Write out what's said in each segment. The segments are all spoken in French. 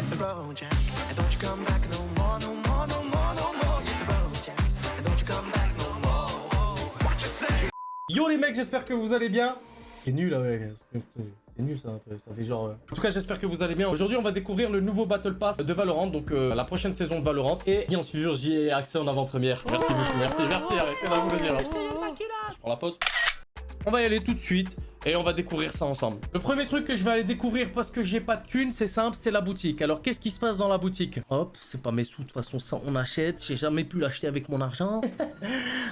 hit the road, Jack, and don't you come back no more, no more, no more, no more. Hit the road, Jack, and don't you come back no more. What you say? Yo les mecs, j'espère que vous allez bien. C'est nul là, ouais. C'est nul ça un peu, ça fait genre... En tout cas, j'espère que vous allez bien. Aujourd'hui, on va découvrir le nouveau Battle Pass de Valorant, donc la prochaine saison de Valorant. Et bien sûr, j'y ai accès en avant-première. Merci beaucoup, merci, arrêtez d'applaudir. Je prends la pause. On va y aller tout de suite et on va découvrir ça ensemble. Le premier truc que je vais aller découvrir parce que j'ai pas de thunes, c'est simple, c'est la boutique. Alors qu'est-ce qui se passe dans la boutique? Hop, c'est pas mes sous, de toute façon ça on achète. J'ai jamais pu l'acheter avec mon argent.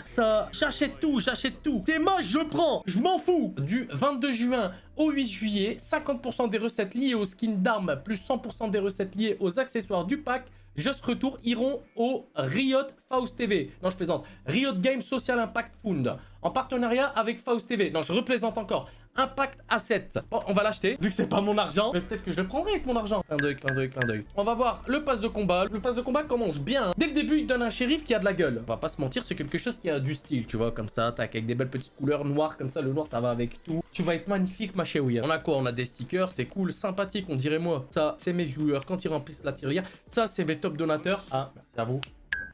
Ça, j'achète tout. C'est moche, je prends, je m'en fous. Du 22 juin au 8 juillet, 50% des recettes liées aux skins d'armes plus 100% des recettes liées aux accessoires du pack Just Retour iront au Riot Faust TV. Non, je plaisante. Riot Games Social Impact Fund. En partenariat avec Faust TV. Non, je replaisante encore. Impact Asset. Bon, on va l'acheter. Vu que c'est pas mon argent. Mais peut-être que je le prendrai avec mon argent. Clin d'œil. On va voir le pass de combat. Le pass de combat commence bien. Dès le début, il donne un shérif qui a de la gueule. On va pas se mentir, c'est quelque chose qui a du style. Tu vois, comme ça, tac, avec des belles petites couleurs noires. Comme ça, le noir, ça va avec tout. Tu vas être magnifique, ma chérie. On a quoi? On a des stickers. C'est cool, sympathique, on dirait moi. Ça, c'est mes viewers quand ils remplissent la tirelire. Ça, c'est mes top donateurs. Ah, merci à vous.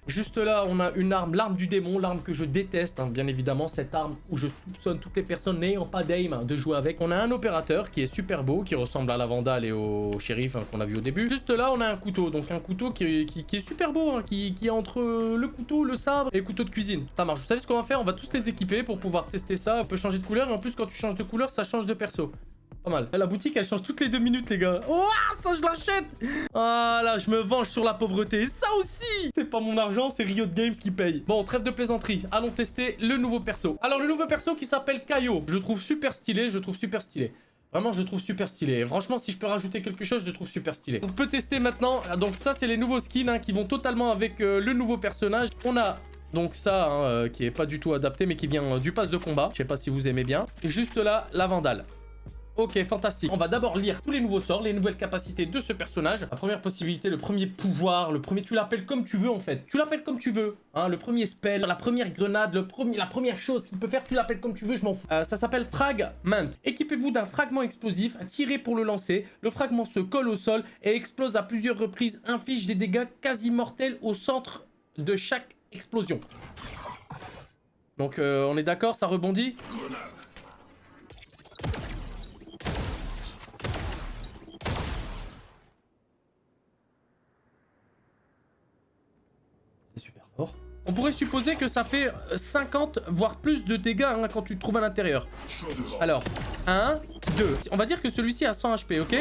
Juste là, on a une arme, l'arme du démon, l'arme que je déteste, hein, bien évidemment, cette arme où je soupçonne toutes les personnes n'ayant pas d'aim hein, de jouer avec. On a un opérateur qui est super beau, qui ressemble à la Vandale et au shérif hein, qu'on a vu au début. Juste là, on a un couteau, donc un couteau qui est super beau, hein, qui est entre le couteau, le sabre et le couteau de cuisine. Ça marche. Vous savez ce qu'on va faire? On va tous les équiper pour pouvoir tester ça. On peut changer de couleur et en plus, quand tu changes de couleur, ça change de perso. Pas mal. La boutique, elle change toutes les 2 minutes, les gars. Oh, ça, je l'achète. Ah là, je me venge sur la pauvreté. Ça aussi. C'est pas mon argent, c'est Riot Games qui paye. Bon, trêve de plaisanterie. Allons tester le nouveau perso. Alors, le nouveau perso qui s'appelle Kaio. Je le trouve super stylé, Vraiment, je le trouve super stylé. Franchement, si je peux rajouter quelque chose, je le trouve super stylé. On peut tester maintenant. Donc ça, c'est les nouveaux skins hein, qui vont totalement avec le nouveau personnage. On a... Donc ça, hein, qui est pas du tout adapté, mais qui vient du pass de combat. Je sais pas si vous aimez bien. Et juste là, la Vandale. Ok, fantastique. On va d'abord lire tous les nouveaux sorts, les nouvelles capacités de ce personnage. La première possibilité, le premier pouvoir, le premier... Tu l'appelles comme tu veux, en fait. Tu l'appelles comme tu veux. Hein, le premier spell, la première grenade, la première chose qu'il peut faire, tu l'appelles comme tu veux, je m'en fous. Ça s'appelle Fragment. Équipez-vous d'un fragment explosif, tirez pour le lancer. Le fragment se colle au sol et explose à plusieurs reprises, inflige des dégâts quasi mortels au centre de chaque explosion. Donc, on est d'accord, ça rebondit? On pourrait supposer que ça fait 50 voire plus de dégâts hein, quand tu te trouves à l'intérieur. Alors, 1, 2. On va dire que celui-ci a 100 HP, ok?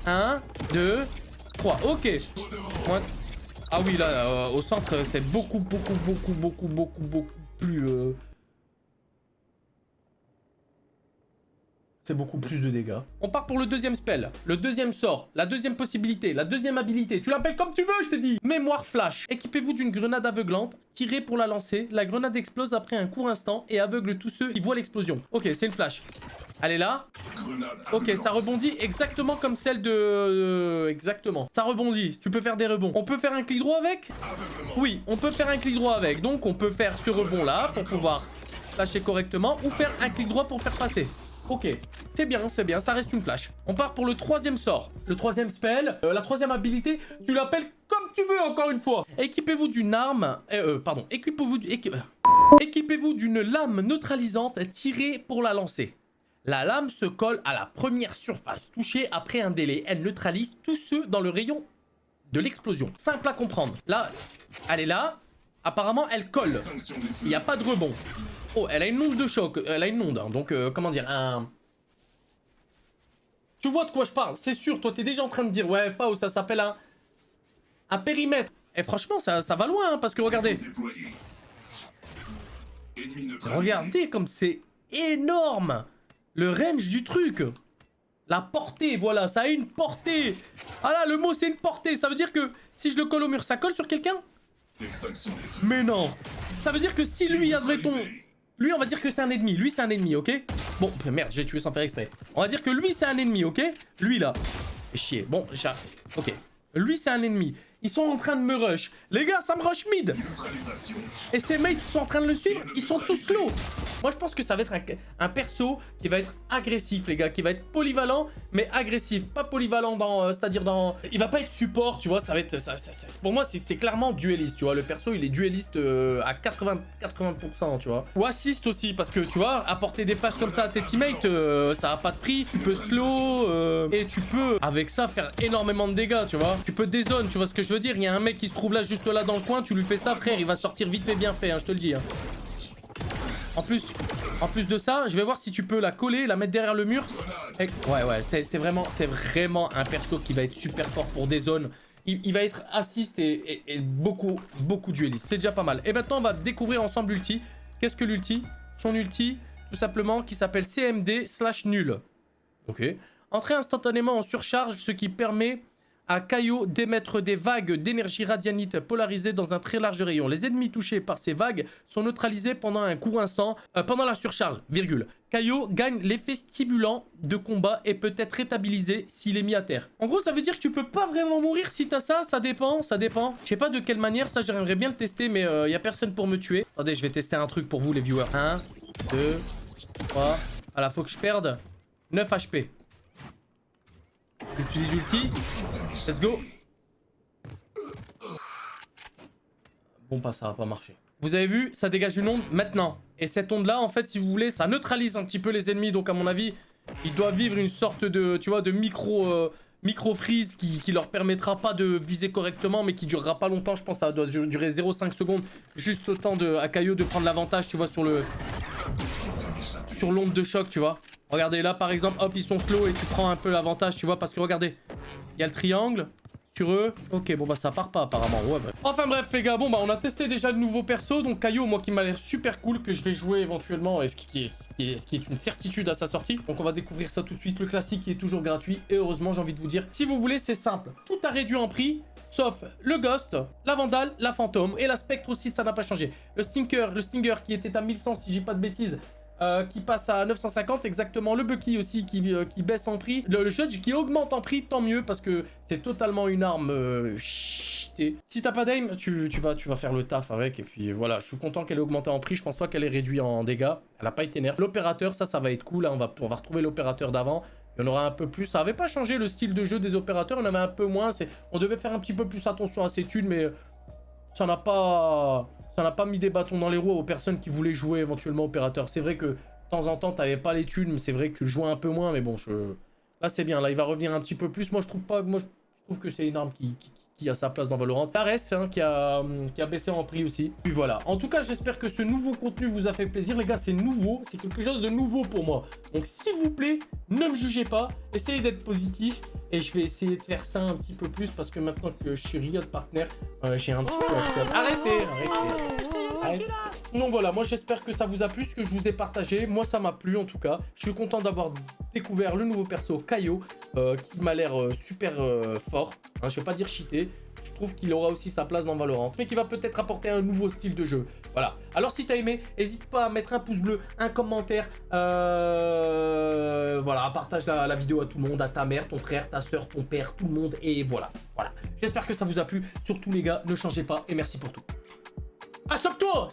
1, 2, 3. Ok. Ah oui, là, au centre, c'est beaucoup plus... C'est beaucoup plus de dégâts. On part pour le deuxième spell, le deuxième sort, la deuxième possibilité, la deuxième habilité. Tu l'appelles comme tu veux, je t'ai dit. Mémoire flash. Équipez-vous d'une grenade aveuglante, tirez pour la lancer. La grenade explose après un court instant et aveugle tous ceux qui voient l'explosion. Ok, c'est une flash. Elle est là. Ok, ça rebondit exactement comme celle de... Exactement. Ça rebondit. Tu peux faire des rebonds. On peut faire un clic droit avec? Oui, on peut faire un clic droit avec. Donc, on peut faire ce rebond-là pour pouvoir flasher correctement ou faire un clic droit pour faire passer. Ok, c'est bien, ça reste une flash. On part pour le troisième sort, le troisième spell, la troisième habilité, tu l'appelles comme tu veux encore une fois. Équipez-vous d'une arme, équipez-vous d'une lame neutralisante, tirez pour la lancer. La lame se colle à la première surface touchée après un délai. Elle neutralise tous ceux dans le rayon de l'explosion. Simple à comprendre. Là, elle est là. Apparemment, elle colle. Il n'y a pas de rebond. Oh, elle a une onde de choc. Elle a une onde. Hein, donc, comment dire, Tu vois de quoi je parle. C'est sûr, toi, t'es déjà en train de dire, ouais, Fao, ça s'appelle un périmètre. Et franchement, ça va loin, hein, parce que regardez. Regardez comme c'est énorme. Le range du truc. La portée, voilà, ça a une portée. Ah là, le mot, c'est une portée. Ça veut dire que si je le colle au mur, ça colle sur quelqu'un? Mais non. Ça veut dire que si lui, admettons... Lui, on va dire que c'est un ennemi. Lui, c'est un ennemi, ok? Bon, merde, j'ai tué sans faire exprès. On va dire que lui, c'est un ennemi, ok? Lui, là. Chier. Bon, ok. Lui, c'est un ennemi. ils sont en train de me rush. Les gars, ça me rush mid. Et ces mates qui sont en train de le suivre, ils sont tous slow. Moi, je pense que ça va être un perso qui va être agressif, les gars, qui va être polyvalent, mais agressif. Pas polyvalent dans, c'est-à-dire dans... Il va pas être support, tu vois, ça va être... pour moi, c'est clairement dueliste, tu vois. Le perso, il est dueliste à 80%, tu vois. Ou assist aussi, parce que, tu vois, apporter des passes comme ça à tes teammates, ça a pas de prix. Tu peux slow, et tu peux, avec ça, faire énormément de dégâts, tu vois. Tu peux dézone, tu vois ce que je veux dire. Il y a un mec qui se trouve là, juste là, dans le coin, tu lui fais ça, frère, il va sortir vite fait, bien fait, hein, je te le dis, hein. En plus de ça, je vais voir si tu peux la coller, la mettre derrière le mur. Et... ouais, c'est vraiment un perso qui va être super fort pour des zones. Il va être assist et beaucoup dueliste. C'est déjà pas mal. Et maintenant, on va découvrir ensemble l'ulti. Qu'est-ce que l'ulti? Son ulti, tout simplement, qui s'appelle CMD/nul. Ok. Entrer instantanément en surcharge, ce qui permet à Kaio d'émettre des vagues d'énergie radianite polarisées dans un très large rayon. Les ennemis touchés par ces vagues sont neutralisés pendant un court instant, pendant la surcharge, virgule. Kaio gagne l'effet stimulant de combat et peut être rétabilisé s'il est mis à terre. En gros, ça veut dire que tu peux pas vraiment mourir si t'as ça, ça dépend. Je sais pas de quelle manière, ça j'aimerais bien le tester, mais y a personne pour me tuer. Attendez, je vais tester un truc pour vous les viewers. 1, 2, 3, voilà, faut que je perde 9 HP. J'utilise ulti. Let's go. Bon, pas ça va pas marcher. Vous avez vu, ça dégage une onde maintenant. Et cette onde là, en fait, si vous voulez, ça neutralise un petit peu les ennemis. Donc à mon avis, ils doivent vivre une sorte de, tu vois, de micro freeze qui leur permettra pas de viser correctement, mais qui durera pas longtemps. Je pense que ça doit durer 0,5 secondes. Juste le temps à Kaio de prendre l'avantage, tu vois, sur l'onde de choc, tu vois. Regardez là par exemple, hop, ils sont slow et tu prends un peu l'avantage, tu vois, parce que regardez, il y a le triangle sur eux. Ok, bon bah ça part pas apparemment. Ouais, bah. Enfin bref les gars, bon bah on a testé déjà le nouveau perso, donc Kaio, moi qui m'a l'air super cool, que je vais jouer éventuellement, et ce qui est une certitude à sa sortie. Donc on va découvrir ça tout de suite. Le classique qui est toujours gratuit, et heureusement j'ai envie de vous dire, si vous voulez c'est simple, tout a réduit en prix, sauf le Ghost, la Vandale, la Fantôme, et la Spectre aussi, ça n'a pas changé. Le Stinger qui était à 1100 si j'ai pas de bêtises, qui passe à 950 exactement. Le Bucky aussi qui baisse en prix. Le Judge qui augmente en prix, tant mieux, parce que c'est totalement une arme cheatée. Si t'as pas d'aim, tu vas faire le taf avec. Et puis voilà, je suis content qu'elle ait augmenté en prix. Je pense pas qu'elle ait réduit en dégâts. Elle a pas été nerf. L'opérateur, ça va être cool. Là, on va retrouver l'opérateur d'avant. Il y en aura un peu plus. Ça avait pas changé le style de jeu des opérateurs. On avait un peu moins. On devait faire un petit peu plus attention à ces thunes, mais ça n'a pas mis des bâtons dans les roues aux personnes qui voulaient jouer éventuellement opérateur. C'est vrai que de temps en temps, t'avais pas les thunes, mais c'est vrai que tu le jouais un peu moins. Mais bon, là c'est bien. Là, il va revenir un petit peu plus. Moi, je trouve que c'est une arme qui a sa place dans Valorant. Tares, hein, qui a baissé en prix aussi. Puis voilà. En tout cas, j'espère que ce nouveau contenu vous a fait plaisir. Les gars, c'est nouveau. C'est quelque chose de nouveau pour moi. Donc, s'il vous plaît, ne me jugez pas. Essayez d'être positif. Et je vais essayer de faire ça un petit peu plus parce que maintenant que je suis Riot Partner, j'ai un petit peu accès. Arrêtez. Donc voilà, moi j'espère que ça vous a plu ce que je vous ai partagé. Moi ça m'a plu en tout cas. Je suis content d'avoir découvert le nouveau perso Kaio qui m'a l'air super fort. Hein, je vais pas dire cheaté. Je trouve qu'il aura aussi sa place dans Valorant, mais qui va peut-être apporter un nouveau style de jeu. Voilà. Alors si t'as aimé, n'hésite pas à mettre un pouce bleu, un commentaire. Voilà, partage la vidéo à tout le monde, à ta mère, ton frère, ta soeur, ton père, tout le monde. Et voilà. J'espère que ça vous a plu. Surtout les gars, ne changez pas et merci pour tout. Ah, sub-toi!